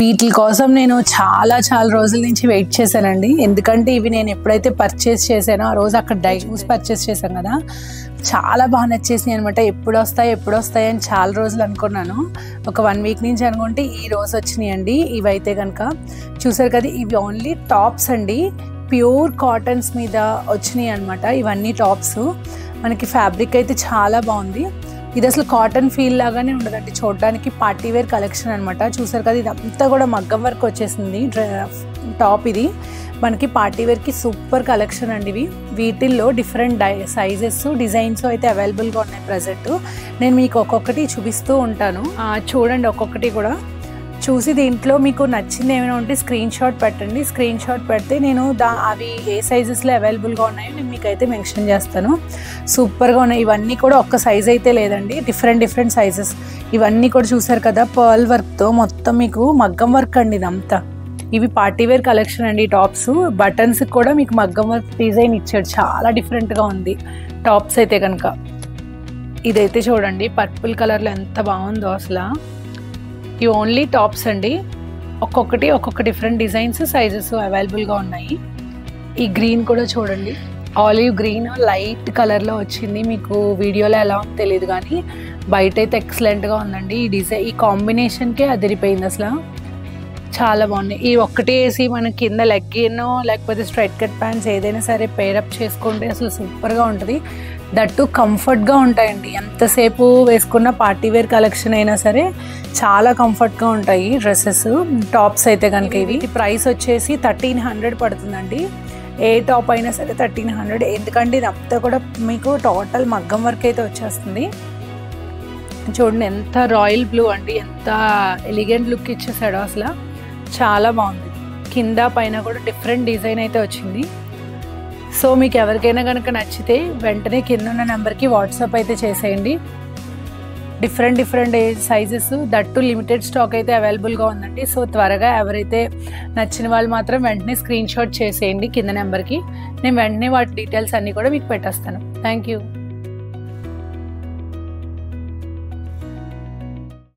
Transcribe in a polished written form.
వీటి కోసం నేను చాలా రోజుల నుంచి వెయిట్ చేశానండి. ఎందుకంటే ఇవి నేను ఎప్పుడైతే పర్చేస్ చేశానో ఆ రోజు అక్కడ డైస్ పర్చేస్ చేశాను కదా, చాలా బాగా నచ్చేసినాయి అనమాట. ఎప్పుడు వస్తాయి అని చాలా రోజులు అనుకున్నాను. ఒక 1 వీక్ నుంచి అనుకుంటే ఈ రోజు వచ్చినాయి అండి. ఇవైతే కనుక చూసారు కదా, ఇవి ఓన్లీ టాప్స్ అండి. ప్యూర్ కాటన్స్ మీద వచ్చినాయి అనమాట. ఇవన్నీ టాప్స్. మనకి ఫ్యాబ్రిక్ అయితే చాలా బాగుంది. ఇది అసలు కాటన్ ఫీల్ లాగానే ఉండదండి, చూడడానికి పార్టీ వేర్ కలెక్షన్ అనమాట. చూసారు కదా, ఇదంతా కూడా మగ్గం వర్క్ వచ్చేసింది టాప్. ఇది మనకి పార్టీ వేర్కి సూపర్ కలెక్షన్ అండి. వీటిల్లో డిఫరెంట్ సైజెస్ డిజైన్స్ అయితే అవైలబుల్గా ఉన్నాయి ప్రజెంట్. నేను మీకు ఒక్కొక్కటి చూపిస్తూ ఉంటాను, చూడండి. ఒక్కొక్కటి కూడా చూసి దీంట్లో మీకు నచ్చింది ఏమైనా ఉంటే స్క్రీన్ షాట్ పెట్టండి. స్క్రీన్ షాట్ పెడితే నేను అవి ఏ సైజెస్లో అవైలబుల్గా ఉన్నాయో నేను మీకైతే మెన్షన్ చేస్తాను. సూపర్గా ఉన్నాయి. ఇవన్నీ కూడా ఒక్క సైజ్ అయితే లేదండి, డిఫరెంట్ సైజెస్. ఇవన్నీ కూడా చూసారు కదా, పర్ల్ వర్క్తో మొత్తం మీకు మగ్గం వర్క్ అండి ఇదంతా. ఇవి పార్టీ వేర్ కలెక్షన్ అండి. టాప్స్ బటన్స్ కూడా మీకు మగ్గం వర్క్ డిజైన్ ఇచ్చాడు, చాలా డిఫరెంట్గా ఉంది టాప్స్ అయితే కనుక. ఇదైతే చూడండి, పర్పుల్ కలర్లో ఎంత బాగుందో అసలు. ఇవి ఓన్లీ టాప్స్ అండి. ఒక్కొక్క డిఫరెంట్ డిజైన్స్ సైజెస్ అవైలబుల్గా ఉన్నాయి. ఈ గ్రీన్ కూడా చూడండి, ఆలివ్ గ్రీన్ లైట్ కలర్లో వచ్చింది. మీకు వీడియోలో ఎలా ఉందో తెలియదు కానీ బయట అయితే ఎక్సలెంట్గా ఉందండి. ఈ డిజైన్, ఈ కాంబినేషన్కే అదిరిపోయింది అసలు. చాలా బాగున్నాయి. ఈ ఒక్కటే వేసి మన కింద లెగ్గిన్ లేకపోతే స్ట్రైట్ కట్ ప్యాంట్స్ ఏదైనా సరే పేరప్ చేసుకుంటే అసలు సూపర్గా ఉంటుంది. దట్టు కంఫర్ట్గా ఉంటాయండి. ఎంతసేపు వేసుకున్న పార్టీ వేర్ కలెక్షన్ అయినా సరే చాలా కంఫర్ట్గా ఉంటాయి డ్రెస్సెస్. టాప్స్ అయితే కనుక ఇవి ప్రైస్ వచ్చేసి 1300 పడుతుందండి. ఏ టాప్ అయినా సరే 1300. ఎందుకంటే ఇదంతా కూడా మీకు టోటల్ మగ్గం వర్క్ అయితే వచ్చేస్తుంది. చూడండి ఎంత రాయల్ బ్లూ అండి, ఎంత ఎలిగెంట్ లుక్ ఇచ్చేసాడో అసలు. చాలా బాగుంది. కింద పైన కూడా డిఫరెంట్ డిజైన్ అయితే వచ్చింది. సో మీకు ఎవరికైనా కనుక నచ్చితే వెంటనే కింద ఉన్న నెంబర్కి వాట్సాప్ అయితే చేసేయండి. Different sizes, that limited stock అయితే అవైలబుల్గా ఉందండి. సో త్వరగా ఎవరైతే నచ్చిన వాళ్ళు మాత్రం వెంటనే స్క్రీన్ షాట్ చేసేయండి కింద నెంబర్కి. నేను వెంటనే వాటి డీటెయిల్స్ అన్నీ కూడా మీకు పెట్టేస్తాను. Thank you.